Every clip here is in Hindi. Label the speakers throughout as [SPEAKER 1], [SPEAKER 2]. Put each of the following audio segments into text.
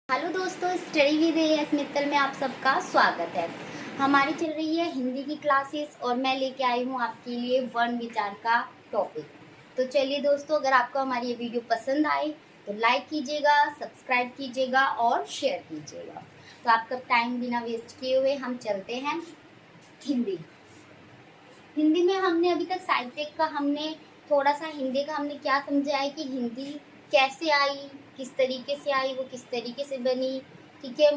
[SPEAKER 1] हेलो दोस्तों, स्टडी विद एएस मित्तल में आप सबका स्वागत है। हमारी चल रही है हिंदी की क्लासेस और मैं लेके आई हूँ आपके लिए वर्ण विचार का टॉपिक। तो चलिए दोस्तों, अगर आपको हमारी ये वीडियो पसंद आए तो लाइक कीजिएगा, सब्सक्राइब कीजिएगा और शेयर कीजिएगा। तो आपका टाइम बिना वेस्ट किए हुए हम चलते हैं हिंदी। हिंदी में हमने अभी तक साहित्य का थोड़ा सा हिंदी का हमने क्या समझा है कि हिंदी कैसे आई, किस तरीके से आई, वो किस तरीके से बनी, ठीक है,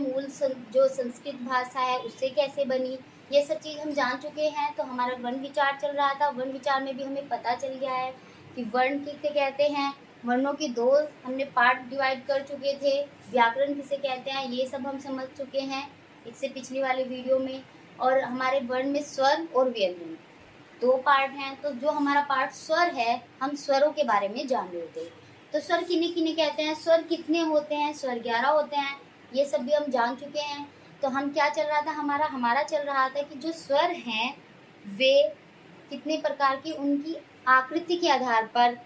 [SPEAKER 1] जो संस्कृत भाषा है उससे कैसे बनी, ये सब चीज़ हम जान चुके हैं। तो हमारा वर्ण विचार चल रहा था, वर्ण विचार में भी हमें पता चल गया है कि वर्ण किसे कहते हैं। वर्णों के दो हमने पार्ट डिवाइड कर चुके थे, व्याकरण किसे कहते हैं ये सब हम समझ चुके हैं इससे पिछली वाले वीडियो में। और हमारे वर्ण में स्वर और व्यंजन दो पार्ट हैं। तो जो हमारा पार्ट स्वर है, हम स्वरों के बारे में जान रहे थे। तो स्वर किन्हें किन्हें कहते हैं, स्वर कितने होते हैं, स्वर 11 होते हैं, ये सब भी हम जान चुके हैं। तो हम क्या चल रहा था, हमारा चल रहा था कि जो स्वर हैं वे कितने प्रकार की, उनकी आकृति के आधार पर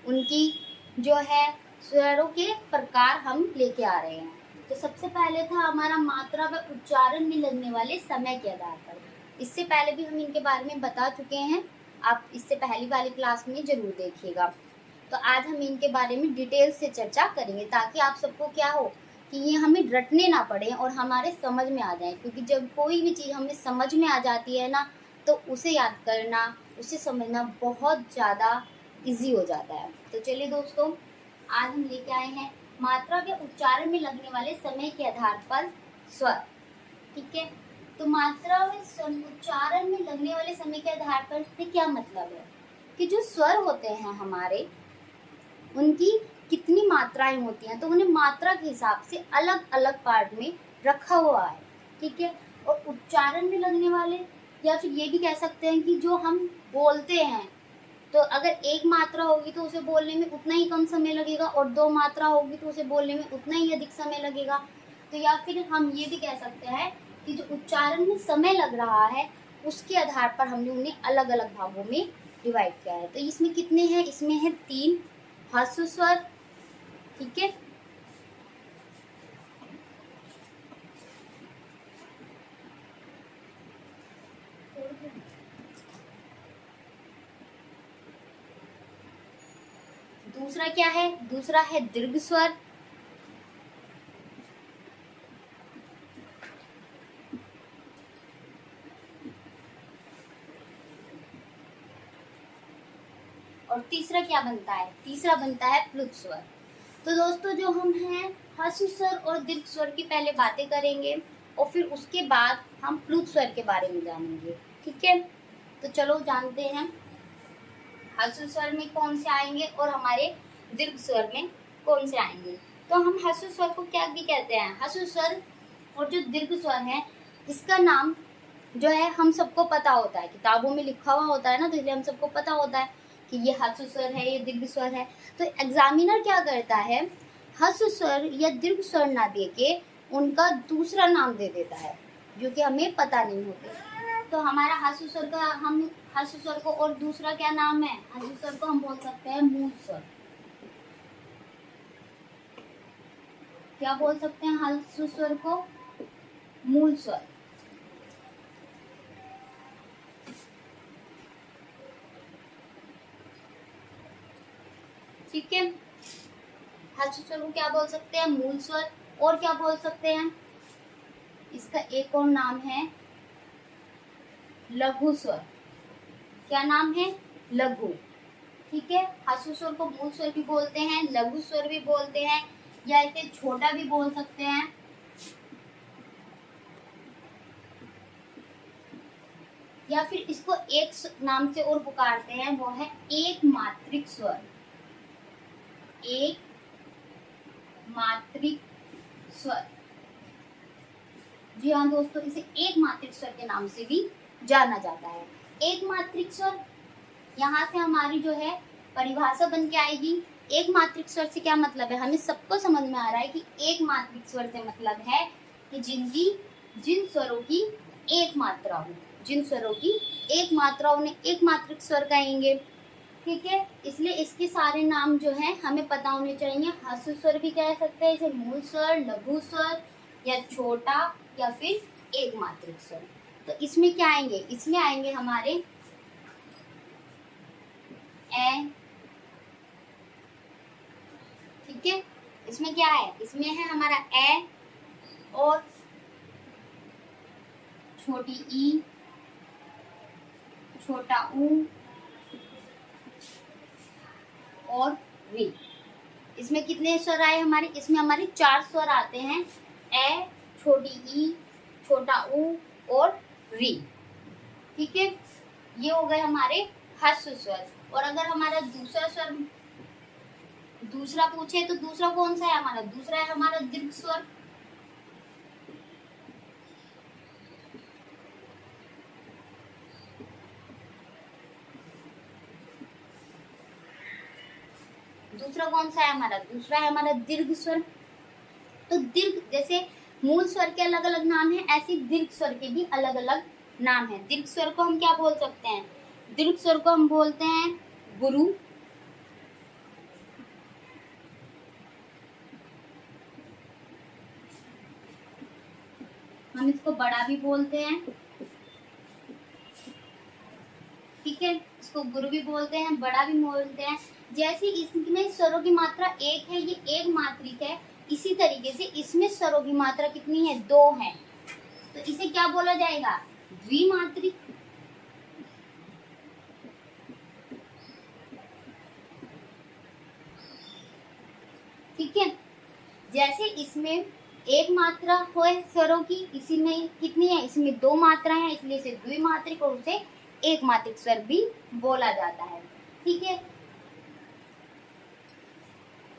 [SPEAKER 1] उनकी जो है स्वरों के प्रकार हम लेके आ रहे हैं। तो सबसे पहले था हमारा मात्रा व उच्चारण में लगने वाले समय के आधार पर। इससे पहले भी हम इनके बारे में बता चुके हैं, आप इससे पहली वाली क्लास में जरूर देखिएगा। तो आज हम इनके बारे में डिटेल से चर्चा करेंगे ताकि आप सबको क्या हो कि ये हमें रटने ना पड़े और हमारे समझ में आ जाए, क्योंकि जब कोई भी चीज़ हमें समझ में आ जाती है ना, तो उसे याद करना, उसे समझना बहुत ज़्यादा इजी हो जाता है। तो चलिए दोस्तों, आज हम लेके आए हैं मात्रा के उच्चारण में लगने वाले समय के आधार पर स्वर, ठीक है। तो मात्रा में उच्चारण में लगने वाले समय के आधार पर से क्या मतलब है कि जो स्वर होते हैं हमारे, उनकी कितनी मात्राएं होती हैं, तो उन्हें मात्रा के हिसाब से अलग अलग पार्ट में रखा हुआ है, ठीक है। और उच्चारण में लगने वाले, या फिर ये भी कह सकते हैं कि जो हम बोलते हैं, तो अगर एक मात्रा होगी तो उसे बोलने में उतना ही कम समय लगेगा और दो मात्रा होगी तो उसे बोलने में उतना ही अधिक समय लगेगा। तो या फिर हम ये भी कह सकते हैं कि जो उच्चारण में समय लग रहा है उसके आधार पर हमने उन्हें अलग अलग भागों में डिवाइड किया है। तो इसमें कितने हैं, इसमें है 3 ह्रस्व स्वर, ठीक है। दूसरा क्या है, दूसरा है दीर्घ स्वर, और तीसरा क्या बनता है, तीसरा बनता है प्लुत स्वर। तो दोस्तों, जो हम हैं ह्रस्व स्वर और दीर्घ स्वर की पहले बातें करेंगे और फिर उसके बाद हम प्लुत स्वर के बारे में जानेंगे, ठीक है। तो चलो जानते हैं ह्रस्व स्वर में कौन से आएंगे और हमारे दीर्घ स्वर में कौन से आएंगे। तो हम ह्रस्व स्वर को क्या भी कहते हैं, ह्रस्व स्वर और जो दीर्घ स्वर है इसका नाम जो है हम सबको पता होता है, किताबों में लिखा हुआ होता है ना, तो इसलिए हम सबको पता होता है कि ये ह्रस्व स्वर है, ये दीर्घ स्वर है। तो एग्जामिनर क्या करता है, ह्रस्व स्वर या दीर्घ स्वर ना दे के उनका दूसरा नाम दे देता है जो कि हमें पता नहीं होता। तो हमारा ह्रस्व स्वर का, हम ह्रस्व स्वर को और दूसरा क्या नाम है, ह्रस्व स्वर को हम बोल सकते हैं मूल स्वर। क्या बोल सकते हैं ह्रस्व स्वर को, मूल स्वर। ठीक है, ह्रस्व स्वर को क्या बोल सकते हैं, मूल स्वर। और क्या बोल सकते हैं, इसका एक और नाम है लघु स्वर। क्या नाम है, लघु, ठीक है। ह्रस्व स्वर को मूल स्वर भी बोलते हैं, लघु स्वर भी बोलते हैं, या इसे छोटा भी बोल सकते हैं। या फिर इसको एक नाम से और पुकारते हैं, वो है एक मात्रिक स्वर। एक मात्रिक स्वर, जी हाँ दोस्तों, इसे एक मात्रिक स्वर के नाम से भी जाना जाता है। एक मात्रिक स्वर, यहाँ से हमारी जो है परिभाषा बन के आएगी। एक मात्रिक स्वर से क्या मतलब है, हमें सबको समझ में आ रहा है कि एक मात्रिक स्वर से मतलब है कि जिन स्वरों की एक मात्रा हो, जिन स्वरों की एक मात्रा उन्हें एक मात्रिक स्वर कहेंगे। ठीक है, इसलिए इसके सारे नाम जो हैं हमें पता होने चाहिए। ह्रस्व स्वर भी कह सकते हैं, इसे मूल स्वर, लघु स्वर या छोटा या फिर एक मात्रिक स्वर। तो इसमें क्या आएंगे, इसमें आएंगे हमारे ए, ठीक है, इसमें क्या है, इसमें है हमारा ए और छोटी ई, छोटा ऊ और री। इसमें कितने स्वर आए हमारे, इसमें हमारे 4 स्वर आते हैं, ए, छोटी ई, छोटा ऊ और री। ठीक है, ये हो गए हमारे ह्रस्व स्वर। और अगर हमारा दूसरा स्वर दूसरा पूछे तो दूसरा कौन सा है हमारा, दूसरा है हमारा दीर्घ स्वर। दूसरा कौन सा है हमारा, दूसरा है हमारा दीर्घ स्वर। तो दीर्घ, जैसे मूल स्वर के अलग अलग नाम हैं, ऐसे दीर्घ स्वर के भी अलग अलग नाम हैं। दीर्घ स्वर को हम क्या बोल सकते हैं, दीर्घ स्वर को हम बोलते हैं गुरु, हम इसको बड़ा भी बोलते हैं। ठीक है, इसको गुरु भी बोलते हैं, बड़ा भी बोलते हैं। जैसे इसमें स्वरों की मात्रा एक है, ये एक मात्रिक है, इसी तरीके से इसमें स्वरों की मात्रा कितनी है, 2 है। तो इसे क्या बोला जाएगा, द्विमात्रिक। ठीक है, जैसे इसमें एक मात्रा हो स्वरों की, इसी में कितनी है, इसमें 2 मात्राएं हैं, इसलिए इसे द्विमात्रिक और उसे एक मात्रिक स्वर भी बोला जाता है। ठीक है,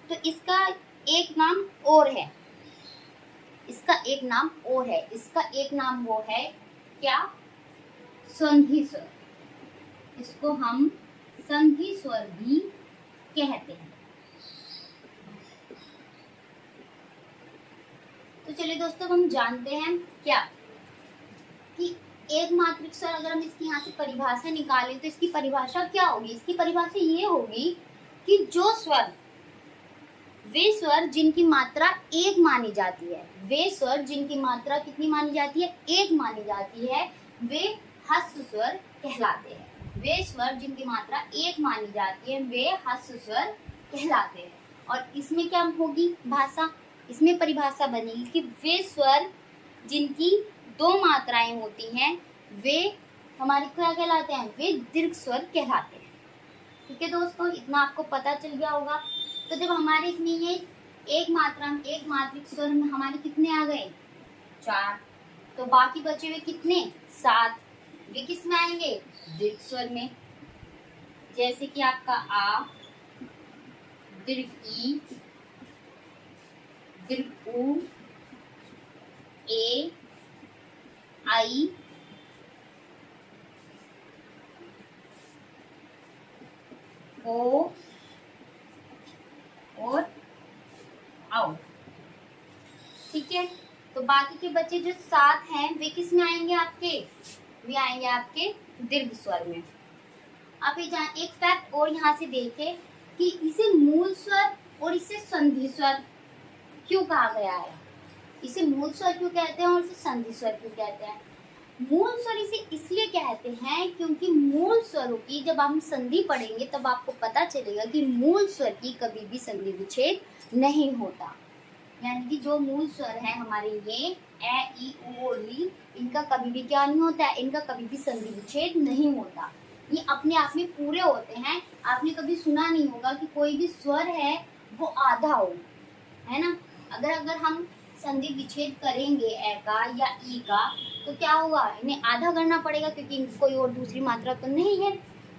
[SPEAKER 1] तो इसका एक नाम और है, इसका एक नाम और है, इसका एक नाम वो है क्या, संधि स्वर। इसको हम संधि स्वर भी कहते हैं। तो चलिए दोस्तों, हम जानते हैं क्या कि एक मात्रिक स्वर, अगर हम इसकी यहाँ से परिभाषा निकालें तो इसकी परिभाषा क्या होगी, इसकी परिभाषा ये होगी कि जो स्वर, वे स्वर जिनकी मात्रा एक मानी जाती है, वे स्वर जिनकी मात्रा कितनी मानी जाती है, एक मानी जाती है, वे ह्रस्व स्वर कहलाते हैं। वे स्वर जिनकी मात्रा एक मानी जाती है, वे ह्रस्व स्वर कहलाते हैं। और इसमें क्या होगी भाषा, इसमें परिभाषा बनेगी कि वे स्वर जिनकी 2 मात्राएं होती हैं, वे हमारे क्या कहलाते हैं, वे दीर्घ स्वर कहलाते हैं। ठीक है दोस्तों, इतना आपको पता चल गया होगा। तो जब हमारे इसमें ये एक मात्रिक स्वर में हमारे कितने आ गए, 4, तो बाकी बचे हुए कितने, 7, वे किस में आएंगे, दीर्घ स्वर में। जैसे कि आपका आ, दीर्घ ई, दीर्घ ऊ, ए, आई, ओ और आओ। ठीक है, तो बाकी के बच्चे जो 7 हैं वे किस में आएंगे आपके, वे आएंगे आपके दीर्घ स्वर में। आप ये एक फैक्ट और यहाँ से देखें कि इसे मूल स्वर और इसे संधि स्वर क्यों कहा गया है, इसे मूल स्वर क्यों कहते हैं और इसे संधि स्वर क्यों कहते हैं। मूल स्वर इसे इसलिए कहते हैं क्योंकि मूल स्वरों की जब हम संधि पढ़ेंगे तब आपको पता चलेगा कि मूल स्वर की कभी भी संधि विच्छेद नहीं होता। यानी कि जो मूल स्वर है हमारे ये ए, ई, उ और री, इनका कभी भी क्या नहीं होता है, इनका कभी भी संधि विच्छेद नहीं होता, ये अपने आप में पूरे होते हैं। आपने कभी सुना नहीं होगा कि कोई भी स्वर है वो आधा हो, है ना। अगर हम संधि विच्छेद करेंगे ए का या ई का तो क्या होगा, इन्हें आधा करना पड़ेगा क्योंकि कोई और दूसरी मात्रा तो नहीं है।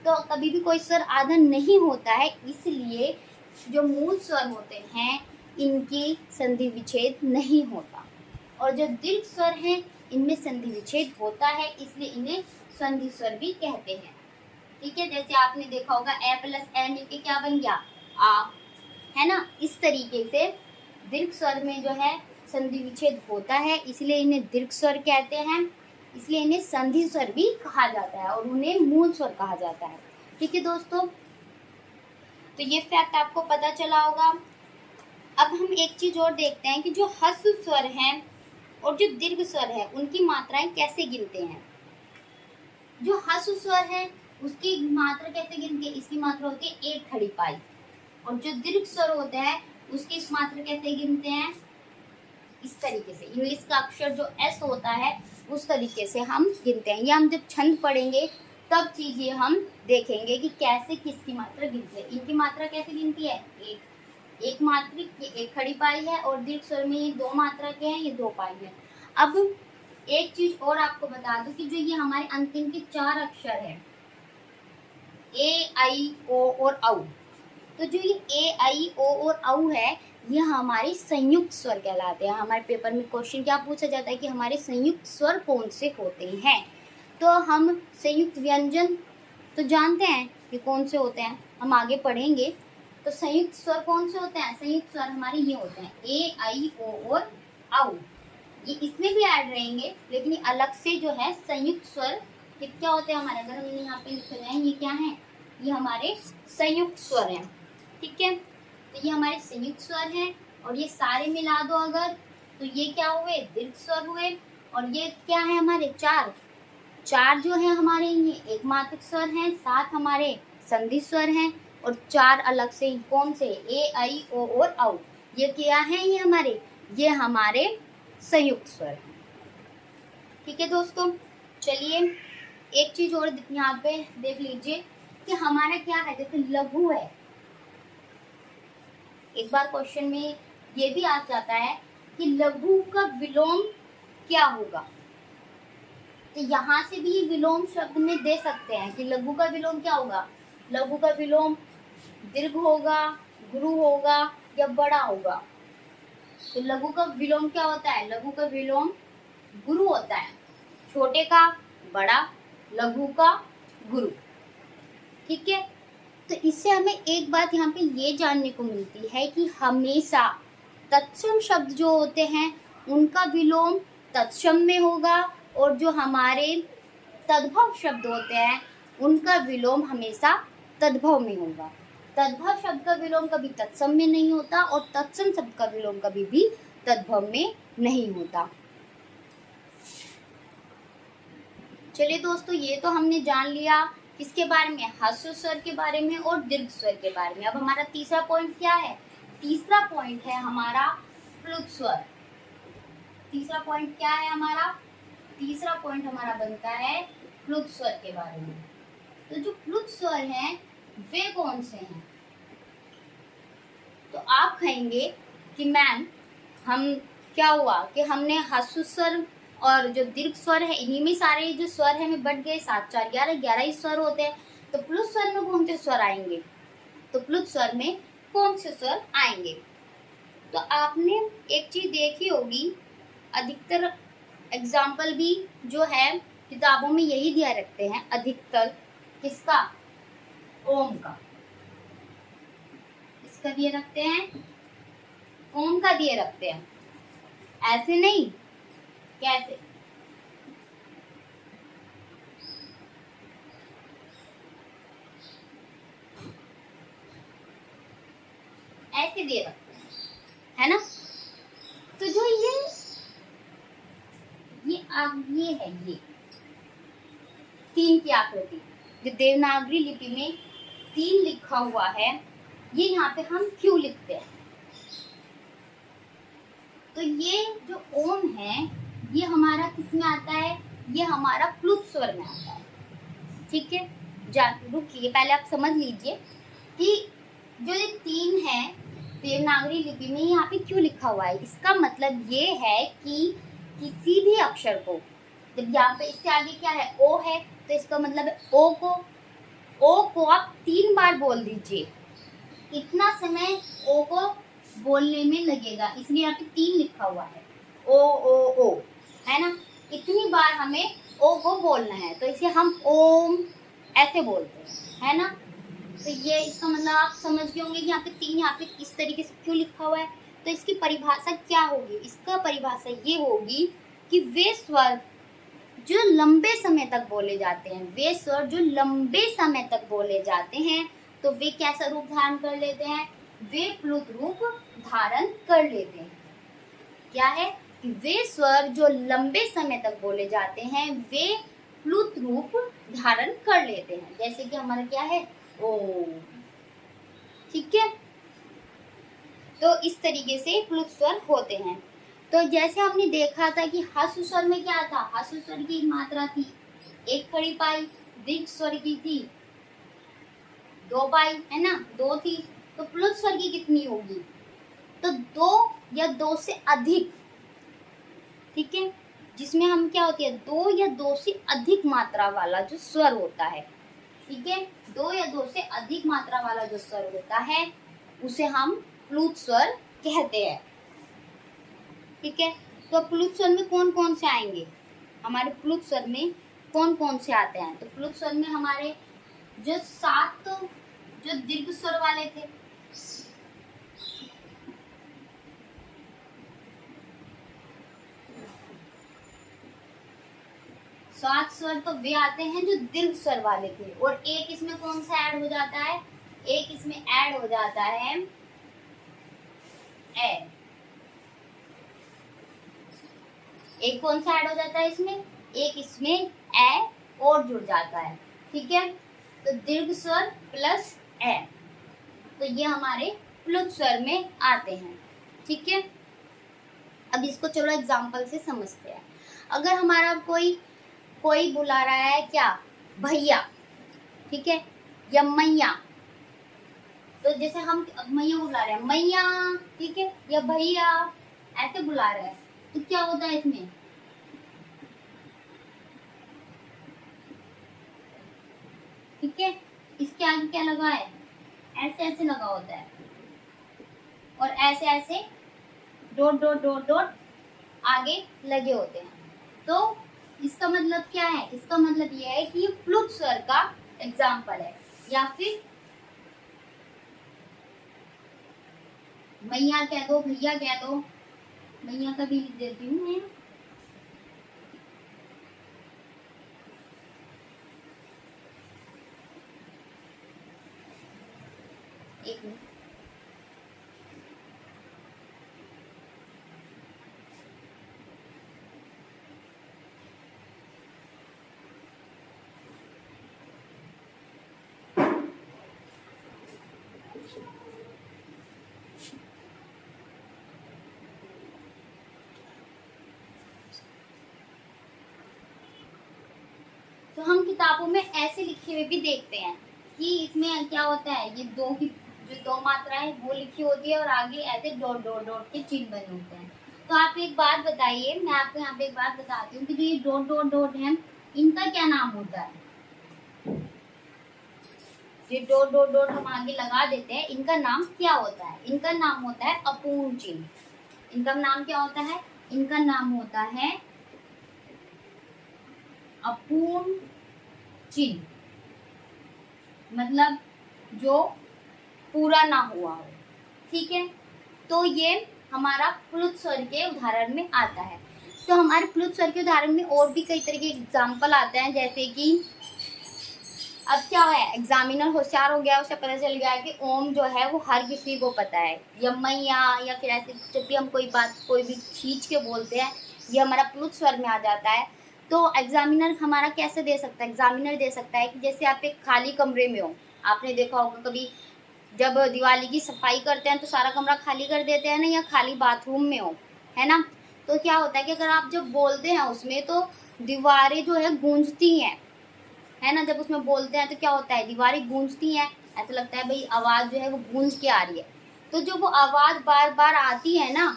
[SPEAKER 1] तो कभी भी कोई स्वर आधा नहीं होता है, इसलिए जो मूल स्वर होते हैं इनकी संधि विच्छेद नहीं होता। और जो दीर्घ स्वर हैं इनमें संधि विच्छेद होता है, इसलिए इन्हें संधि स्वर भी कहते हैं। ठीक है, जैसे आपने देखा होगा ए प्लस ए मिलके क्या बन गया, आ, है ना। इस तरीके से दीर्घ स्वर में जो है संधि विच्छेद होता है, इसलिए इन्हें दीर्घ स्वर कहते हैं, इसलिए इन्हें संधि स्वर भी कहा जाता है और उन्हें मूल स्वर कहा जाता है। ठीक है दोस्तों, तो ये फैक्ट आपको पता चला होगा। अब हम एक चीज और देखते हैं कि जो ह्रस्व स्वर हैं और जो दीर्घ स्वर है उनकी मात्राएं कैसे गिनते हैं। जो ह्रस्व स्वर है उसकी मात्रा कैसे गिनते हैं, इसकी मात्रा होती है 1 खड़ी पाई। और जो दीर्घ स्वर होता है उसकी इस मात्रा कैसे गिनते हैं, इस तरीके से। इंग्लिश का अक्षर जो एस होता है उस तरीके से हम गिनते हैं। ये हम जब छंद पढ़ेंगे तब चीजें हम देखेंगे कि कैसे किसकी मात्रा गिनती है। इनकी मात्रा कैसे गिनती है, एक मात्रिक, ये 1 खड़ी पाई है, और दीर्घ स्वर में ये 2 मात्रा के हैं, ये 2 पाई है। अब एक चीज और आपको बता दूं कि जो ये हमारे अंतिम के 4 अक्षर है, ए आई ओ और औ, तो जो ये ए आई ओ और औ है ये हमारे संयुक्त स्वर कहलाते हैं। हमारे पेपर में क्वेश्चन क्या पूछा जाता है कि हमारे संयुक्त स्वर कौन से होते हैं। तो हम संयुक्त व्यंजन तो जानते हैं कि कौन से होते हैं, हम आगे पढ़ेंगे। तो संयुक्त स्वर कौन से होते हैं, संयुक्त स्वर हमारे ये होते हैं ए आई ओ और औ। ये इसमें भी ऐड रहेंगे लेकिन अलग से जो है संयुक्त स्वर क्या होते हैं हमारे, अगर हमने यहाँ पे लिख रहे हैं ये क्या है, ये हमारे संयुक्त स्वर हैं। ठीक है, तो ये हमारे संयुक्त स्वर हैं और ये सारे मिला दो अगर, तो ये क्या हुए, दीर्घ स्वर हुए। और ये क्या है हमारे, चार जो है हमारे ये एक मात्रिक स्वर हैं, 7 हमारे संधि स्वर हैं और 4 अलग से कौन से, ए आई ओ और औ। ये क्या है, ये हमारे संयुक्त स्वर हैं। ठीक है दोस्तों, चलिए एक चीज और यहाँ पे देख लीजिए कि हमारा क्या है, जैसे लघु है। एक बार क्वेश्चन में ये भी आ जाता है कि लघु का विलोम क्या होगा, तो यहाँ से भी विलोम शब्द में दे सकते हैं कि लघु का विलोम क्या होगा। लघु का विलोम दीर्घ होगा, गुरु होगा या बड़ा होगा। तो लघु का विलोम क्या होता है, लघु का विलोम गुरु होता है, छोटे का बड़ा, लघु का गुरु। ठीक है, तो इससे हमें एक बात यहाँ पे ये जानने को मिलती है कि हमेशा तत्सम शब्द जो होते हैं उनका विलोम तत्सम में होगा और जो हमारे तद्भव शब्द होते हैं उनका विलोम हमेशा तद्भव में होगा। तद्भव शब्द का विलोम कभी तत्सम में नहीं होता और तत्सम शब्द का विलोम कभी भी तद्भव में नहीं होता। चलिए दोस्तों, ये तो हमने जान लिया किसके बारे में, ह्रस्व स्वर के बारे में और दीर्घ स्वर के बारे में। अब हमारा तीसरा पॉइंट क्या है, तीसरा पॉइंट है हमारा प्लुत स्वर। तीसरा पॉइंट क्या है हमारा, तीसरा पॉइंट हमारा बनता है प्लुत स्वर के बारे में। तो जो प्लुत स्वर हैं वे कौन से हैं, तो आप कहेंगे कि मैम हम क्या हुआ कि हमने ह्रस्व स्वर और जो दीर्घ स्वर है इन्हीं में सारे जो स्वर है में बढ़ गए, 7 4 11 ही स्वर होते हैं। तो प्लुत स्वर में कौन से स्वर आएंगे, तो प्लुत स्वर में कौन से स्वर आएंगे। तो आपने एक चीज देखी होगी, अधिकतर एग्जाम्पल भी जो है किताबों में यही दिया रखते हैं, अधिकतर किसका, ओम का, इसका दिए रखते हैं, ओम का दिए रखते हैं। ऐसे नहीं, कैसे, ऐसे दिए रखते हैं, है ना। तो जो ये है ये 3 की आकृति जो देवनागरी लिपि में 3 लिखा हुआ है, ये यहाँ पे हम क्यों लिखते हैं। तो ये जो ओम है ये हमारा किस में आता है, ये हमारा प्लुत स्वर में आता है। ठीक है, रुकिए पहले आप समझ लीजिए कि जो ये 3 है देवनागरी लिपि में यहाँ पे क्यों लिखा हुआ है। इसका मतलब ये है कि किसी भी अक्षर को, जब यहाँ पे इससे आगे क्या है, ओ है, तो इसका मतलब है ओ को आप 3 बार बोल दीजिए, इतना समय ओ को बोलने में लगेगा, इसलिए यहाँ पे 3 लिखा हुआ है, ओ है ना। इतनी बार हमें ओ को बोलना है, तो इसे हम ओम ऐसे बोलते हैं, है ना। तो ये इसका मतलब आप समझ गए होंगे कि यहाँ पे 3 यहाँ पे इस तरीके से क्यों लिखा हुआ है। तो इसकी परिभाषा क्या होगी, इसका परिभाषा ये होगी कि वे स्वर जो लंबे समय तक बोले जाते हैं, वे स्वर जो लंबे समय तक बोले जाते हैं तो वे कैसा रूप धारण कर लेते हैं? वे प्लुत रूप धारण कर लेते हैं। क्या है कि वे स्वर जो लंबे समय तक बोले जाते हैं वे प्लुत रूप धारण कर लेते हैं। जैसे कि हमारा क्या है, ओ, ठीक है। तो इस तरीके से प्लुत स्वर होते हैं। तो जैसे हमने देखा था कि ह्रस्व स्वर में क्या था, ह्रस्व स्वर की मात्रा थी 1 खड़ी पाई, दीर्घ स्वर की थी 2 पाई, है ना, 2 थी। तो प्लुत स्वर की कितनी होगी? तो 2 या 2 से अधिक, ठीक है, जिसमें हम क्या होती है 2 या 2 से अधिक मात्रा वाला जो स्वर होता है, ठीक है, 2 या 2 से अधिक मात्रा वाला जो स्वर होता है उसे हम प्लुत स्वर कहते हैं, ठीक है। तो प्लुत स्वर में कौन कौन से आएंगे? हमारे प्लुत स्वर में कौन कौन से आते हैं? तो प्लुत स्वर में हमारे जो 7 जो दीर्घ स्वर वाले थे, सात स्वर तो वे आते हैं जो दीर्घ स्वर वाले थे। और एक इसमें कौन सा ऐड हो जाता है? एक इसमें ऐड हो जाता है ए। एक कौन सा ऐड हो जाता है इसमें? एक इसमें ए और जुड़ जाता है, ठीक है। तो दीर्घ स्वर प्लस ए, तो ये हमारे प्लुत स्वर में आते हैं, ठीक है। अब इसको चलो एग्जाम्पल से समझते हैं। अगर हमारा कोई बुला रहा है क्या, भैया, ठीक है, या मैया, तो जैसे हम मैया बुला रहे हैं, मैया, ठीक है, या भैया, ऐसे बुला रहे हैं, तो क्या होता है इसमें? ठीक है, इसके आगे क्या लगा है? ऐसे ऐसे लगा होता है, और ऐसे ऐसे डॉट डॉट डॉट डॉट आगे लगे होते हैं। तो इसका मतलब क्या है? इसका मतलब यह है कि ये प्लुत स्वर का एग्जाम्पल है। या फिर मैया कह दो, भैया कह दो, मैया का भी लिख देती हूँ मैं। एक मिनट, तो हम किताबों में ऐसे लिखे हुए भी देखते हैं कि इसमें क्या होता है, ये दो की जो 2 मात्रा है वो लिखी होती है और आगे ऐसे डॉट डॉट डॉट के चिन्ह बने होते हैं। तो आप एक बात बताइए, मैं आपको यहाँ पे एक बात बताती हूँ कि जो ये डॉट डॉट डॉट है इनका क्या नाम होता है? ये डॉट डॉट डॉट हम आगे लगा देते हैं, इनका नाम क्या होता है? इनका नाम होता है अपूर्ण चिन्ह। इनका नाम क्या होता है? इनका नाम होता है अपूर्ण चिन्ह, मतलब जो पूरा ना हुआ हो, ठीक है। तो ये हमारा प्लुत स्वर के उदाहरण में आता है। तो हमारे प्लुत स्वर के उदाहरण में और भी कई तरह के एग्जाम्पल आते हैं, जैसे कि अब क्या है, एग्जामिनर होशियार हो गया, उसे पता चल गया कि ओम जो है वो हर किसी को पता है, या मैया, या फिर ऐसे जब भी हम कोई बात कोई भी खींच के बोलते हैं ये हमारा प्लुत स्वर में आ जाता है। तो एग्जामिनर हमारा कैसे दे सकता है? एग्जामिनर दे सकता है कि जैसे आप एक खाली कमरे में हो, आपने देखा होगा कभी जब दिवाली की सफाई करते हैं तो सारा कमरा खाली कर देते हैं ना, या खाली बाथरूम में हो, है ना, तो क्या होता है कि अगर आप जब बोलते हैं उसमें तो दीवारें जो है गूंजती हैं, है ना, जब उसमें बोलते हैं तो क्या होता है, दीवारें गूंजती हैं, ऐसा लगता है भाई आवाज़ जो है वो गूंज के आ रही है। तो जो वो आवाज़ बार बार आती है ना,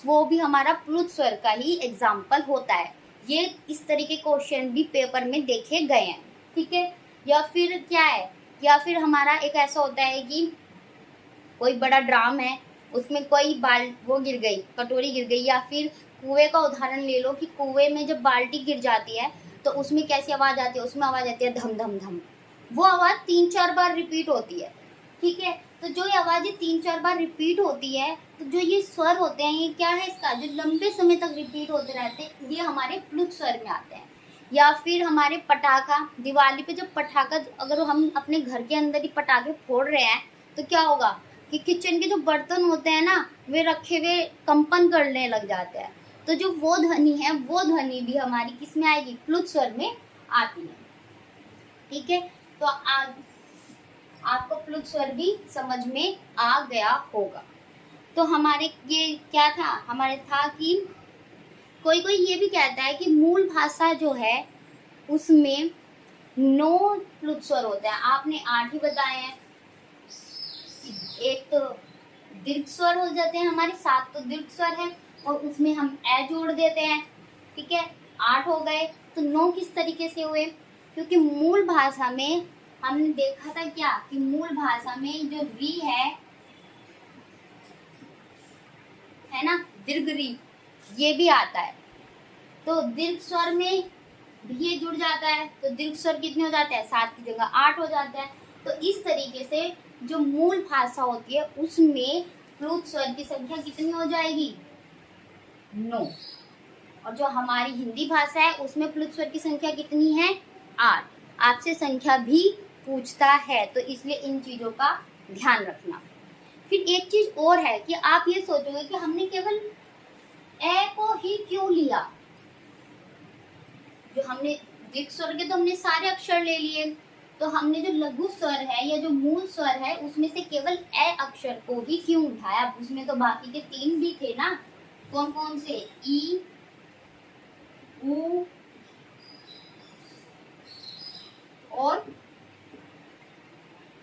[SPEAKER 1] वो भी हमारा प्लुत स्वर का ही एग्जाम्पल होता है। ये इस तरीके क्वेश्चन भी पेपर में देखे गए हैं, ठीक है। या फिर क्या है, या फिर हमारा एक ऐसा होता है कि कोई बड़ा ड्राम है, उसमें कोई वो गिर गई, कटोरी गिर गई, या फिर कुएं का उदाहरण ले लो कि कुएं में जब बाल्टी गिर जाती है तो उसमें कैसी आवाज़ आती है? उसमें आवाज़ आती है धम धम धम। वो आवाज़ 3-4 बार रिपीट होती है, ठीक है। तो जो ये आवाज़ें 3-4 बार रिपीट होती है, तो जो ये स्वर होते हैं ये क्या है, इसका जो लंबे समय तक रिपीट होते रहते हैं, ये हमारे प्लुत स्वर में आते हैं। या फिर हमारे पटाखा, दिवाली पे जब पटाखा, अगर हम अपने घर के अंदर ही पटाखे फोड़ रहे हैं तो क्या होगा कि किचन के जो बर्तन होते हैं ना, वे रखे हुए कंपन करने लग जाते हैं। तो जो वो ध्वनि है, वो ध्वनि भी हमारी किस में आएगी, प्लुत स्वर में आती है। ठीक है, तो आज आपको प्लुत स्वर भी समझ में आ गया होगा। तो हमारे ये क्या था, हमारे था कि कोई कोई ये भी कहता है कि मूल भाषा जो है उसमें 9 प्लुत स्वर होते हैं। आपने 8 ही बताए हैं। एक तो दीर्घ स्वर हो जाते हैं हमारे, 7 तो दीर्घ स्वर है और उसमें हम ए जोड़ देते हैं। ठीक है, 8 हो गए। तो 9 किस तरीके से हुए, क्योंकि मूल भाषा में हमने देखा था क्या कि मूल भाषा में जो री है ना, दीर्घ री, ये भी आता है। तो दीर्घ स्वर में भी ये जुड़ जाता है, तो दीर्घ स्वर कितने हो जाते हैं, 7 की जगह 8 हो जाते हैं। तो इस तरीके से जो मूल भाषा होती है उसमें प्लुत स्वर की संख्या कितनी हो जाएगी, 9। और जो हमारी हिंदी भाषा है उसमें प्लुत स्वर की संख्या कितनी है, 8। आपसे संख्या भी पूछता है, तो इसलिए इन चीजों का ध्यान रखना। फिर एक चीज और है कि आप ये सोचोगे कि हमने केवल ए को ही क्यों लिया। जो हमने दीर्घ स्वर के तो हमने सारे अक्षर ले लिए, तो हमने जो लघु स्वर है या जो मूल स्वर है उसमें से केवल ए अक्षर को ही क्यों उठाया। उसमें तो बाकी के 3 भी थे ना, कौन कौन से, ई, उ और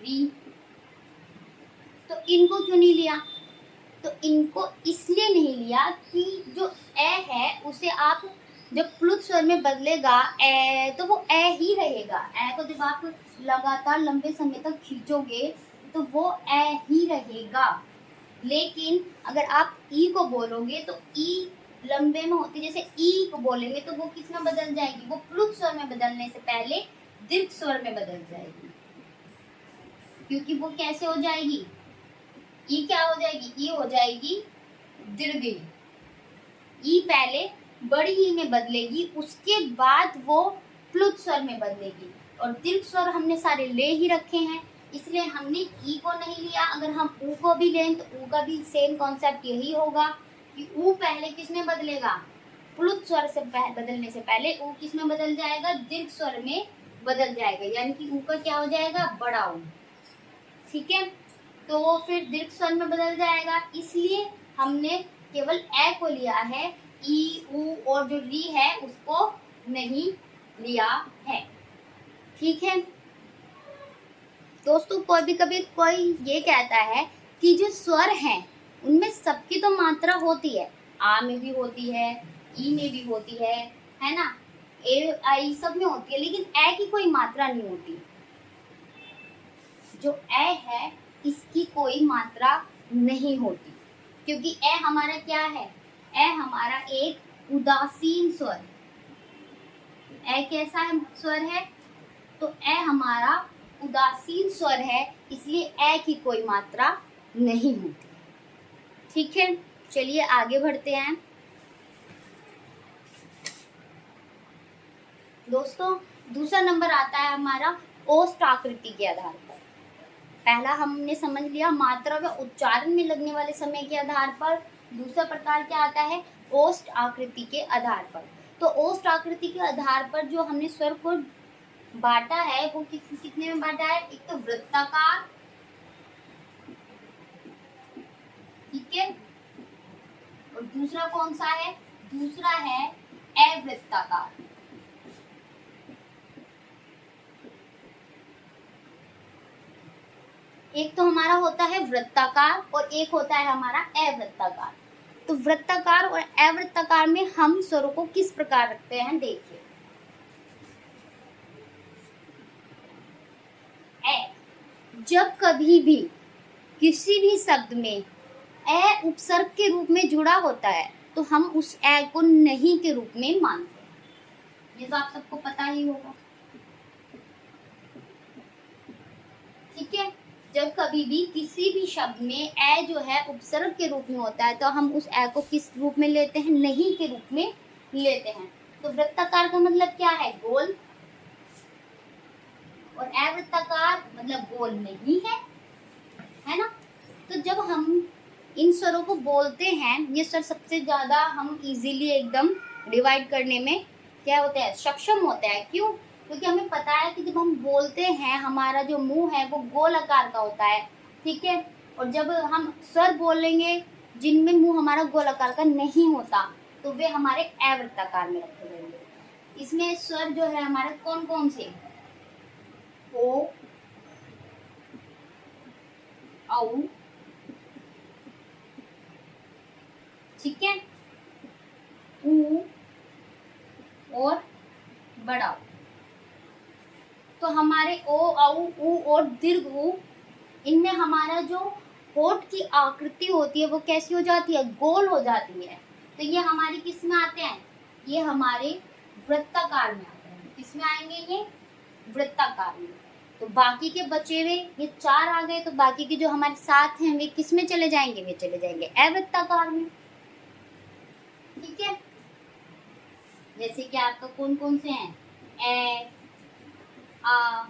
[SPEAKER 1] री। तो इनको क्यों नहीं लिया, तो इनको इसलिए नहीं लिया कि जो ए है उसे आप जब प्लुत स्वर में बदलेगा ए, तो वो ए ही रहेगा। ए को जब आप लगातार लंबे समय तक खींचोगे तो वो ए ही रहेगा। लेकिन अगर आप ई को बोलोगे तो ई लंबे में होती, जैसे ई को बोलेंगे तो वो किस में बदल जाएगी, वो प्लुत स्वर में बदलने से पहले दीर्घ स्वर में बदल जाएगी। क्योंकि वो कैसे हो जाएगी, ई क्या हो जाएगी, ई हो जाएगी दीर्घ ई। ई पहले बड़ी ई में बदलेगी, उसके बाद वो प्लुत स्वर में बदलेगी। और दीर्घ स्वर हमने सारे ले ही रखे हैं, इसलिए हमने ई को नहीं लिया। अगर हम ऊ को भी लें तो ऊ का भी सेम कॉन्सेप्ट यही होगा कि ऊ पहले किस में बदलेगा, प्लुत स्वर से बदलने से पहले ऊ किस में बदल जाएगा, दीर्घ स्वर में बदल जाएगा। यानी कि ऊ का क्या हो जाएगा, बड़ा ऊ। ठीक है, तो फिर दीर्घ स्वर में बदल जाएगा, इसलिए हमने केवल ए को लिया है, ई, उ और जो री है उसको नहीं लिया है। ठीक है दोस्तों, कोई भी कभी कोई ये कहता है कि जो स्वर हैं उनमें सबकी तो मात्रा होती है, आ में भी होती है, ई में भी होती है ना, ए आई सब में होती है, लेकिन ए की कोई मात्रा नहीं होती। जो ए है इसकी कोई मात्रा नहीं होती, क्योंकि ए हमारा क्या है, ए हमारा एक उदासीन स्वर। ए कैसा है स्वर है, तो ए हमारा उदासीन स्वर है, इसलिए ए की कोई मात्रा नहीं होती। ठीक है, चलिए आगे बढ़ते हैं दोस्तों। दूसरा नंबर आता है हमारा ओष्ठ आकृति के आधार पर। पहला हमने समझ लिया मात्रा व उच्चारण में लगने वाले समय के आधार पर। दूसरा प्रकार क्या आता है, ओष्ठ आकृति के आधार पर। तो ओष्ठ आकृति के आधार पर जो हमने स्वर को बांटा है वो कितने में बांटा है, एक तो वृत्ताकार, ठीक है, और दूसरा कौन सा है, दूसरा है अवृत्ताकार। एक तो हमारा होता है वृत्ताकार और एक होता है हमारा अवृत्ताकार। तो वृत्ताकार और अवृत्ताकार में हम स्वरों को किस प्रकार रखते हैं, देखिए। जब कभी भी किसी भी शब्द में ए उपसर्ग के रूप में जुड़ा होता है तो हम उस ए को नहीं के रूप में मानते हैं। ये तो आप सबको पता ही होगा। ठीक है, जब कभी भी किसी भी शब्द में ए जो है उपसर्ग के रूप में होता है तो हम उस ए को किस रूप में लेते हैं, नहीं के रूप में लेते हैं। तो वृत्ताकार का मतलब क्या है? गोल। और अवृत्ताकार मतलब गोल नहीं है ना। तो जब हम इन स्वरों को बोलते हैं, ये स्वर सबसे ज्यादा हम इजीली एकदम डिवाइड करने में क्या होता है? सक्षम होता है। क्यों? क्योंकि हमें पता है कि जब हम बोलते हैं हमारा जो मुंह है वो गोल आकार का होता है, ठीक है। और जब हम स्वर बोलेंगे जिनमें मुंह हमारा गोल आकार का नहीं होता तो वे हमारे अवृत्ताकार में रखे जाएंगे। इसमें स्वर जो है हमारे कौन कौन से? ओ, औ, ठीक है, ऊ और बड़ा। तो हमारे ओ, औ, ऊ और दीर्घ ऊ, इनमें हमारा जो होठ की आकृति होती है वो कैसी हो जाती है? गोल हो जाती है। तो ये हमारे किस में आते हैं? ये हमारे वृत्ताकार में आते हैं। किस में आएंगे ये? वृत्ताकार में। तो बाकी के बचे हुए ये 4 आ गए, तो बाकी के जो हमारे 7 हैं वे किस में चले जाएंगे? वे चले जाएंगे अवृत्ताकार में, ठीक है। जैसे कि आपका कौन कौन से हैं? ए, आ,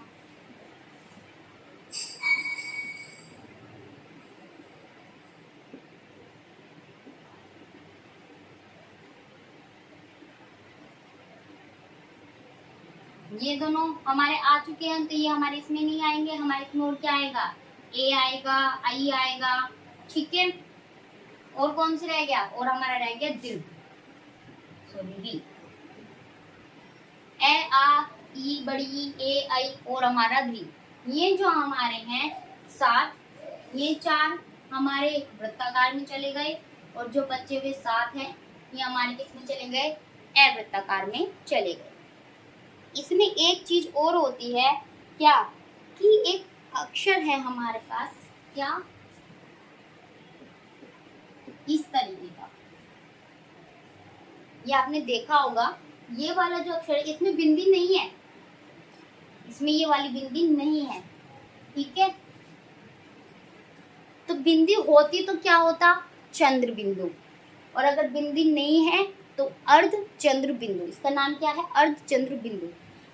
[SPEAKER 1] ये दोनों हमारे आ चुके हैं, तो ये हमारे इसमें नहीं आएंगे। हमारे इसमें और क्या आएगा? ए आएगा, आई आएगा, ठीक है। और कौन से रह गया? और हमारा रह गया दीर्घ, सॉरी री। ए, आ, ई बड़ी, ए, आई और हमारा री। ये जो हमारे हैं 7, ये 4 हमारे वृत्ताकार में चले गए, और जो बचे हुए 7 हैं ये हमारे किसमें चले गए? अवृत्ताकार में चले गए। इसमें एक चीज और होती है, क्या? कि एक अक्षर है हमारे पास, क्या? इस तरीके का, ये आपने देखा होगा। ये वाला जो अक्षर है इसमें बिंदी नहीं है, इसमें ये वाली बिंदी नहीं है, ठीक है। तो बिंदी होती तो क्या होता? चंद्र बिंदु। और अगर बिंदी नहीं है तो अर्ध चंद्र बिंदु। इसका नाम क्या है? अर्ध चंद्र बिंदु।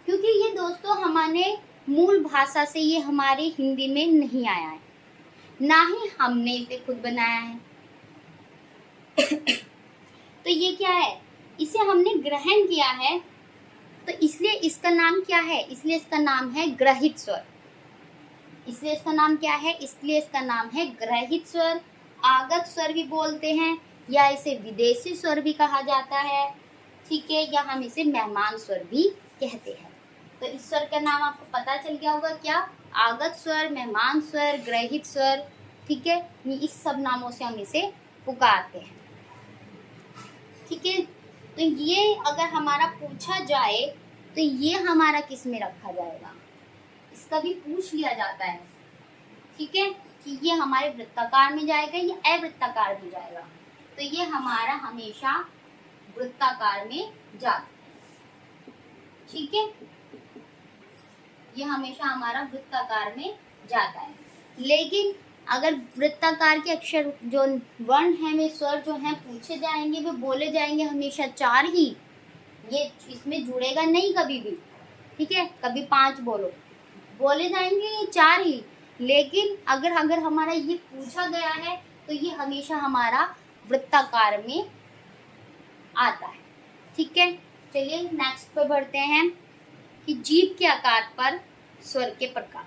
[SPEAKER 1] क्योंकि ये दोस्तों हमारे मूल भाषा से ये हमारे हिंदी में नहीं आया है, ना ही हमने इसे खुद बनाया है। तो ये क्या है? इसे हमने ग्रहण किया है, तो इसलिए इसका नाम क्या है? इसलिए इसका नाम है ग्रहित स्वर। इसलिए इसका नाम क्या है? इसलिए इसका नाम है ग्रहित स्वर। आगत स्वर भी बोलते हैं, या इसे विदेशी स्वर भी कहा जाता है, ठीक है, या हम इसे मेहमान स्वर भी कहते हैं। तो इस स्वर का नाम आपको पता चल गया होगा, क्या? आगत स्वर, मेहमान स्वर, ग्रहित स्वर, ठीक है। इस सब नामों से हम इसे पुकारते हैं, ठीक है। तो ये अगर हमारा पूछा जाए तो ये हमारा किस में रखा जाएगा? इसका भी पूछ लिया जाता है, ठीक है, कि ये हमारे वृत्ताकार में जाएगा या अवृत्ताकार में जाएगा। तो ये हमारा हमेशा वृत्ताकार में जाता है, ठीक है। ये हमेशा हमारा वृत्ताकार में जाता है। लेकिन अगर वृत्ताकार के अक्षर जो वर्ण है वे स्वर जो हैं पूछे जाएंगे, वे बोले जाएंगे हमेशा 4 ही। ये इसमें जुड़ेगा नहीं कभी भी, ठीक है। कभी 5 बोले जाएंगे ये 4 ही। लेकिन अगर हमारा ये पूछा गया है तो ये हमेशा हमारा वृत्ताकार में आता है, ठीक है। चलिए नेक्स्ट पे बढ़ते हैं कि जीभ के आकार पर स्वर के प्रकार।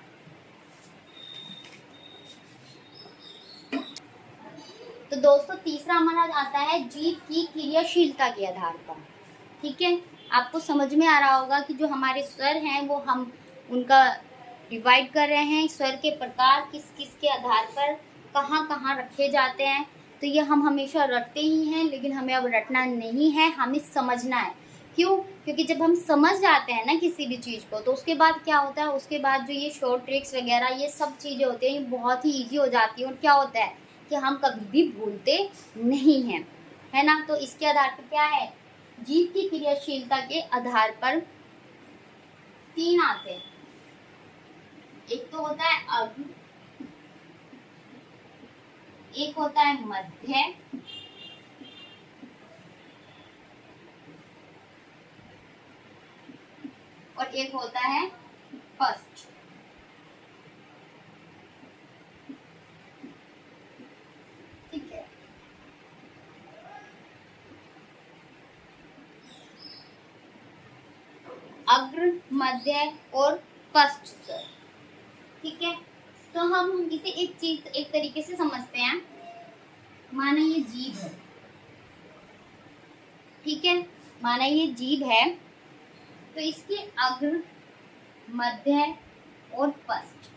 [SPEAKER 1] तो दोस्तों तीसरा हमारा आता है जीभ की क्रियाशीलता के आधार पर, ठीक है। आपको समझ में आ रहा होगा कि जो हमारे स्वर हैं वो हम उनका डिवाइड कर रहे हैं, स्वर के प्रकार किस किस के आधार पर कहाँ कहाँ रखे जाते हैं। तो ये हम हमेशा रटते ही हैं, लेकिन हमें अब रटना नहीं है, हमें समझना है। क्यों? क्योंकि जब हम समझ जाते हैं ना किसी भी चीज़ को, तो उसके बाद क्या होता है? उसके बाद जो ये शॉर्ट ट्रिक्स वगैरह ये सब चीज़ें होती हैं ये बहुत ही ईजी हो जाती है। और क्या होता है कि हम कभी भी भूलते नहीं हैं, है ना। तो इसके आधार पर क्या है? जीभ की क्रियाशीलता के आधार पर 3 आते हैं। एक तो होता है अग्र, एक होता है मध्य, और एक होता है पश्च। ठीक है, अग्र, मध्य और पश्च स्वर। ठीक है, तो हम इसे एक चीज एक तरीके से समझते हैं। माना ये जीभ है, ठीक है, माना ये जीभ है, तो इसके अग्र, मध्य और पश्च।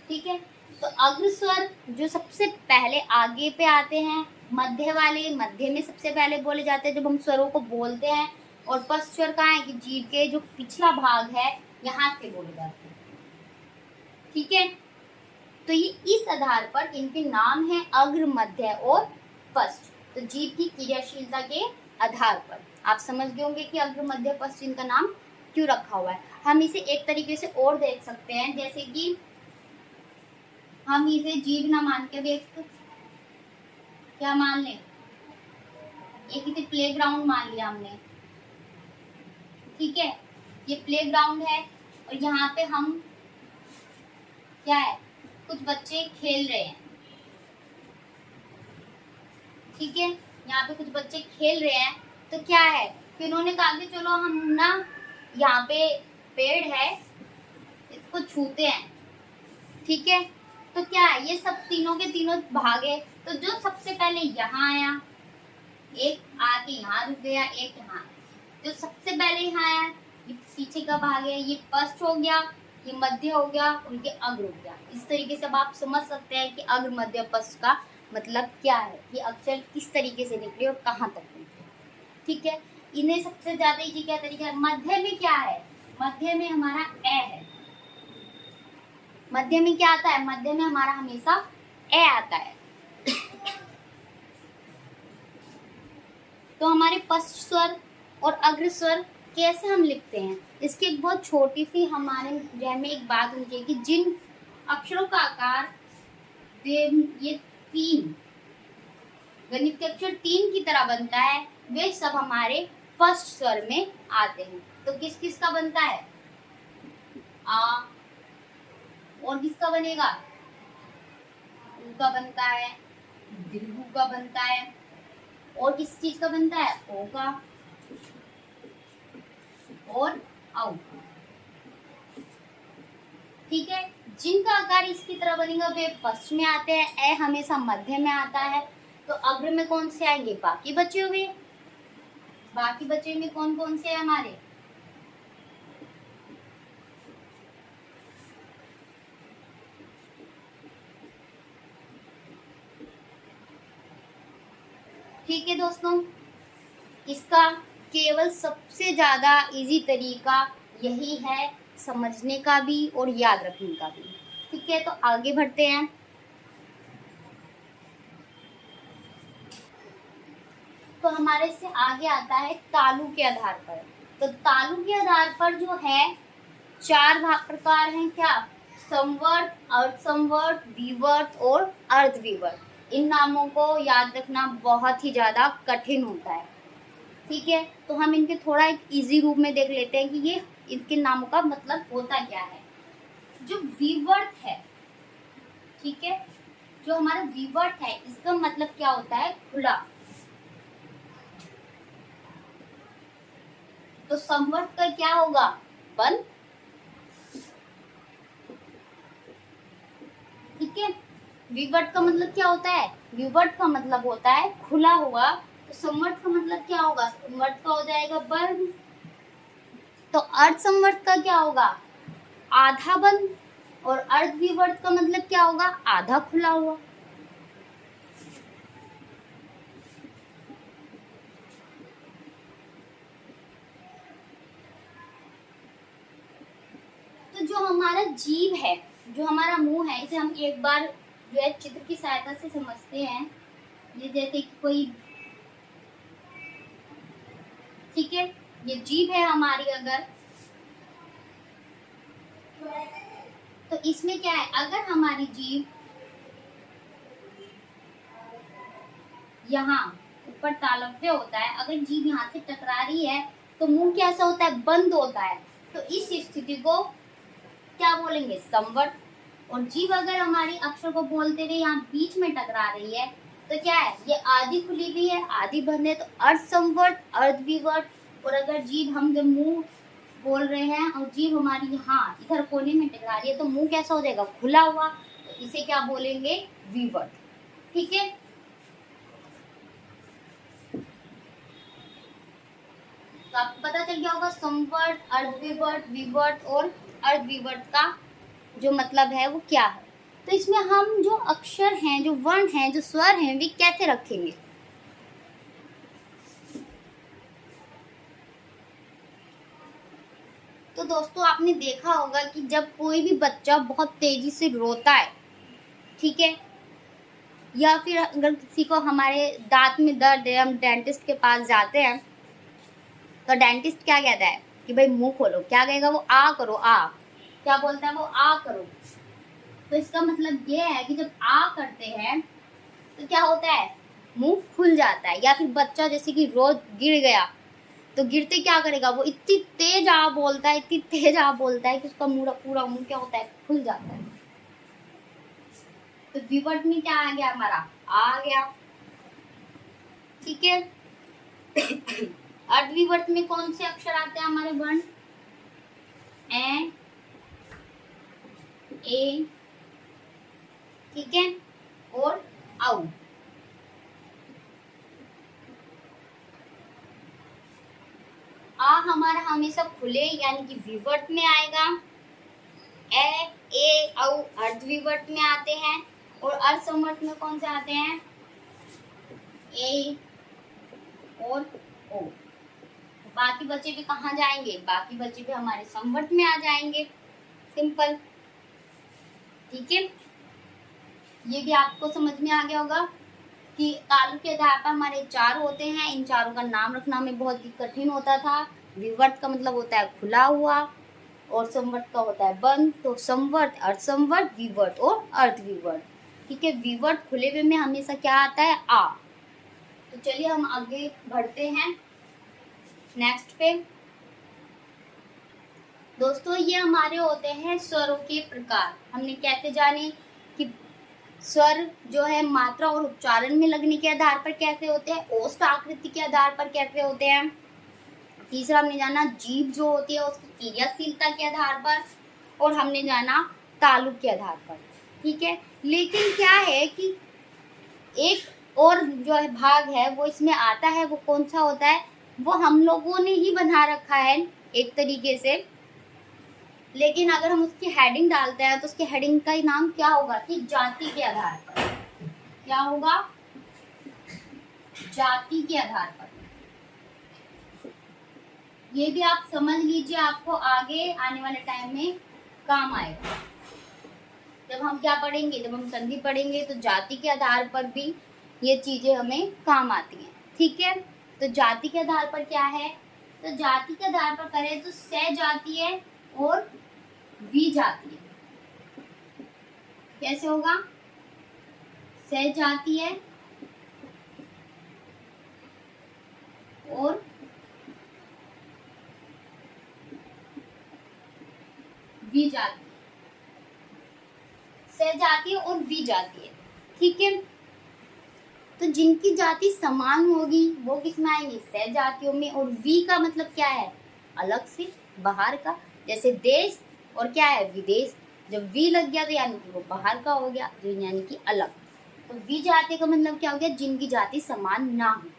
[SPEAKER 1] ठीक है, तो अग्र स्वर जो सबसे पहले आगे पे आते हैं, मध्य वाले मध्य में सबसे पहले बोले जाते हैं जब हम स्वरों को बोलते हैं, और पश्च स्वर कहाँ है कि जीभ के जो पिछला भाग है यहाँ से बोले जाते हैं। ठीक है, तो ये इस आधार पर इनके नाम है अग्र, मध्य और पश्च। तो जीभ की क्रियाशीलता के आधार पर आप समझ गए होंगे कि अग्र, मध्य, पश्च इनका नाम क्यों रखा हुआ है। हम इसे एक तरीके से और देख सकते हैं, जैसे कि हम इसे जीभ ना मान के भी क्या मान लें, एक इसे प्लेग्राउंड मान लिया हमने। ठीक है, ये प्लेग्राउंड है और यहाँ पे हम क्या है, कुछ बच्चे खेल रहे हैं। ठीक है, यहाँ पे कुछ बच्चे खेल रहे हैं, तो क्या है कि उन्होंने कहा कि चलो हम ना यहाँ पे पेड़ है इसको छूते हैं। ठीक है, तो क्या है, ये सब तीनों के तीनों भागे, तो जो सबसे पहले यहाँ आया, एक आके यहाँ रुक गया, एक यहाँ, जो सबसे पहले यहाँ आया ये पीछे का भाग है, ये पश्च हो गया, ये मध्य हो गया, उनके अग्र हो गया। इस तरीके से अब आप समझ सकते हैं कि अग्र, मध्य, पश्च का मतलब क्या है, ये अक्षर किस तरीके से निकले और कहाँ तक निकले। ठीक है, इन्हें सबसे ज्यादा इजी क्या तरीका है। मध्य में क्या है, मध्य में हमारा ए है। मध्य में क्या आता है, मध्य में हमारा हमेशा ए आता है। तो हमारे पश्च स्वर और अग्र स्वर कैसे हम लिखते हैं, इसकी एक बहुत छोटी सी हमारे जहन में एक बात होनी चाहिए कि जिन अक्षरों का आकार ये तीन गणित के अक्षर तीन की तरह बनता है, वे सब हमारे पश्च स्वर में आते हैं। तो किस किस का बनता है, आ, और किसका बनेगा, उ का बनता है, दीर्घ का बनता है, और किस चीज का बनता है, ओ का और औ। ठीक है, जिनका आकार इसकी तरह बनेगा वे पश्च में आते हैं, ए हमेशा मध्य में आता है। तो अग्र में कौन से आएंगे, बाकी बचे हुए, बाकी बचे में कौन कौन से हैं हमारे, ठीक है दोस्तों, इसका केवल सबसे ज्यादा इजी तरीका यही है, समझने का भी और याद रखने का भी। ठीक है, तो आगे बढ़ते हैं। तो हमारे से आगे आता है तालु के आधार पर। तो तालु के आधार पर जो है चार प्रकार हैं, क्या, समवर्त, अर्धसमवर्त, विवर्त और अर्धविवर्त। इन नामों को याद रखना बहुत ही ज्यादा कठिन होता है। ठीक है, तो हम इनके थोड़ा एक इजी रूप में देख लेते हैं कि ये इनके नामों का मतलब होता क्या है। जो विवर्त है, ठीक है, जो हमारा विवर्त है इसका मतलब क्या होता है, खुला। तो समवर्त का क्या होगा, बंद। ठीक है, विवर्त का मतलब क्या होता है, विवर्त का मतलब होता है खुला हुआ। तो समवर्त का मतलब क्या होगा, समवर्त का हो जाएगा बंद। तो अर्ध समवर्त का क्या होगा, आधा बंद। और अर्ध विवर्त का मतलब क्या होगा, आधा खुला हुआ। तो जो हमारा जीव है, जो हमारा मुंह है, इसे हम एक बार जो है चित्र की सहायता से समझते हैं। ये जैसे कि कोई, ठीक है, ये जीभ है हमारी अगर, तो इसमें क्या है, अगर हमारी जीभ यहाँ ऊपर तालव्य होता है, अगर जीभ यहाँ से टकरा रही है तो मुंह कैसा होता है, बंद होता है। तो इस स्थिति को क्या बोलेंगे, संवर्त। और जीभ अगर हमारी अक्षर को बोलते हुए यहाँ बीच में टकरा रही है तो क्या है, ये आधी खुली भी है आधी बंद है, तो अर्धसंवर्त अर्धविवर्त। और अगर जीभ हम जब मुंह बोल रहे हैं और जीभ हमारी यहाँ इधर कोने में टकरा रही है तो मुंह कैसा हो जाएगा, खुला हुआ, तो इसे क्या बोलेंगे, विवर्त। ठीक है, तो आपको पता चल गया होगा संवर्त, अर्धविवर्त, विवर्त और अर्धविवर्त का जो मतलब है वो क्या है। तो इसमें हम जो अक्षर हैं, जो वर्ण हैं, जो स्वर हैं, वे कैसे रखेंगे। तो दोस्तों आपने देखा होगा कि जब कोई भी बच्चा बहुत तेजी से रोता है, ठीक है, या फिर अगर किसी को हमारे दांत में दर्द है, हम डेंटिस्ट के पास जाते हैं तो डेंटिस्ट क्या कहता है कि भाई मुंह खोलो, क्या कहेगा वो, आ करो, आ, क्या बोलता है वो, आ करो। तो इसका मतलब ये है कि जब आ करते हैं तो क्या होता है, मुंह खुल जाता है। या फिर बच्चा जैसे कि रोज गिर गया तो गिरते क्या करेगा, वो इतनी तेज आ बोलता है, इतनी तेज आ बोलता है कि उसका पूरा मुंह क्या होता है, खुल जाता है। तो विवर्त में क्या आ गया, हमारा आ गया। ठीक है, अर्धविवर्त में कौन से अक्षर आते हैं हमारे वर्ण, ए, ए, ठीक है, और औ। आ हमारा हमेशा खुले यानी कि विवर्त में आएगा। ए, औ अर्धविवर्त में आते हैं। और अर्धसंवर्त में कौन से आते हैं, ए और ओ। बाकी बच्चे भी कहाँ जाएंगे, बाकी बच्चे भी हमारे संवर्त में आ जाएंगे, सिंपल। ठीक है, ये भी आपको समझ में आ गया होगा कि तालु के आधार पर हमारे चार होते हैं, इन चारों का नाम रखना हमें बहुत ही कठिन होता था। विवर्त का मतलब होता है खुला हुआ और संवर्त का होता है बंद। तो संवर्त, अर्धसंवर्त, विवर्त और अर्धविवर्त। ठीक है, विवर्त खुले हुए में हमेशा क्या आता है, आ। तो चलिए हम आगे बढ़ते हैं नेक्स्ट पे। दोस्तों ये हमारे होते हैं स्वरों के प्रकार। हमने कैसे जाने कि स्वर जो है मात्रा और उच्चारण में लगने के आधार पर कैसे होते हैं, ओष्ठ आकृति के आधार पर कैसे होते हैं। तीसरा हमने जाना जीभ जो होती है उसकी क्रियाशीलता के आधार पर, और हमने जाना तालु के आधार पर। ठीक है, लेकिन क्या है कि एक और जो है भाग है वो इसमें आता है, वो कौन सा होता है, वो हम लोगों ने ही बना रखा है एक तरीके से। लेकिन अगर हम उसकी हेडिंग डालते हैं तो उसकी हेडिंग का नाम क्या होगा कि जाति के आधार पर। क्या होगा, जाति के आधार पर। ये भी आप समझ लीजिए, आपको आगे आने वाले टाइम में काम आएगा। जब हम क्या पढ़ेंगे, जब हम संधि पढ़ेंगे तो जाति के आधार पर भी ये चीजें हमें काम आती हैं। ठीक है, तो जाति के आधार पर क्या है, तो जाति के आधार पर करें तो सजातीय और विजातीय। कैसे होगा, सजातीय और विजातीय, सजातीय और विजातीय। ठीक है, तो जिनकी जाति समान होगी वो किस में आएंगे, सजातियों में। और वी का मतलब क्या है, अलग से, बाहर का। जैसे देश और क्या है, विदेश। जब वी लग गया तो यानी कि वो बाहर का हो गया, जो यानी कि अलग। तो विजातीय का मतलब क्या हो गया, जिनकी जाति समान ना हो।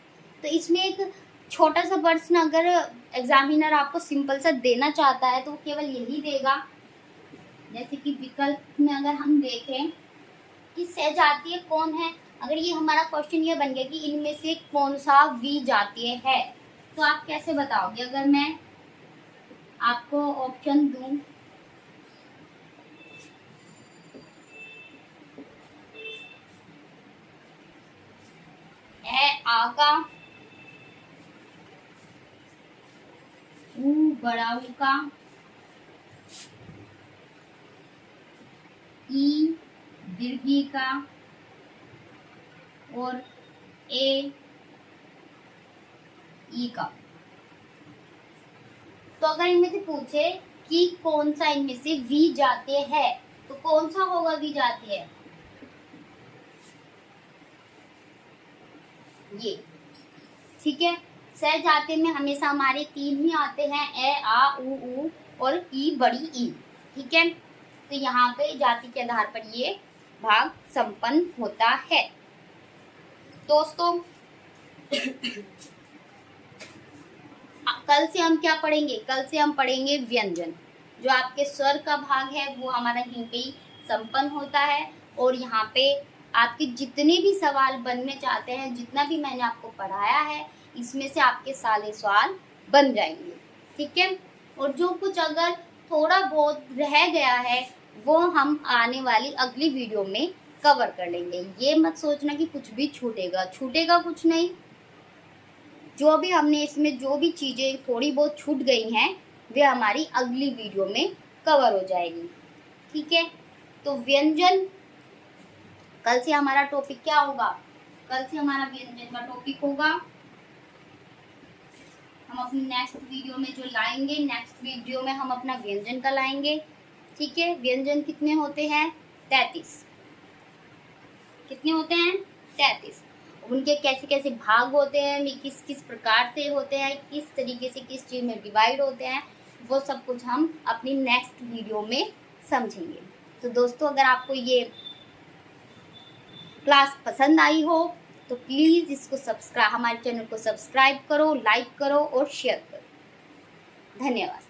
[SPEAKER 1] तो इसमें एक छोटा सा प्रश्न अगर एग्जामिनर आपको सिंपल सा देना चाहता है तो वो केवल यही देगा, जैसे कि विकल्प में अगर हम देखें कि सजातीय कौन है, अगर ये हमारा क्वेश्चन ये बन गया कि इनमें से कौन सा विजातीय है, तो आप कैसे बताओगे। अगर मैं आपको ऑप्शन दूं, ए आ का, ऊ बड़ा ऊ का, ई दीर्घी का, और ए ई का। तो अगर इनमें से पूछे कि कौन सा इनमें से वी जाते हैं, तो कौन सा होगा वी जाते हैं? ये, ठीक है। स जाते में हमेशा हमारे 3 ही आते हैं, ए, आ, उ और ई, बड़ी ई, ठीक है। तो यहाँ पे जाति के आधार पर ये भाग संपन्न होता है। दोस्तों कल से हम क्या पढ़ेंगे? कल से हम पढ़ेंगे व्यंजन। जो आपके स्वर का भाग है वो हमारा यहीं पे ही संपन्न होता है। और यहाँ पे आपके जितने भी सवाल बनने चाहते हैं, जितना भी मैंने आपको पढ़ाया है, इसमें से आपके सारे सवाल बन जाएंगे, ठीक है। और जो कुछ अगर थोड़ा बहुत रह गया है वो हम आने वाली अगली वीडियो में कवर कर लेंगे। ये मत सोचना कि कुछ भी छूटेगा, छूटेगा कुछ नहीं। जो भी हमने इसमें जो भी चीज़ें थोड़ी बहुत छूट गई हैं वे हमारी अगली वीडियो में कवर हो जाएगी, ठीक है। तो व्यंजन कल से हमारा टॉपिक क्या होगा? कल से हमारा व्यंजन का टॉपिक होगा। हम अपनी नेक्स्ट वीडियो में जो लाएंगे, नेक्स्ट वीडियो में हम अपना व्यंजन का लाएंगे, ठीक है। व्यंजन कितने होते हैं? 33। कितने होते हैं? 33। उनके कैसे कैसे भाग होते हैं, किस किस प्रकार से होते हैं, किस तरीके से किस चीज़ में डिवाइड होते हैं, वो सब कुछ हम अपनी नेक्स्ट वीडियो में समझेंगे। तो दोस्तों अगर आपको ये क्लास पसंद आई हो तो प्लीज़ इसको सब्सक्राइब, हमारे चैनल को सब्सक्राइब करो, लाइक करो और शेयर करो। धन्यवाद।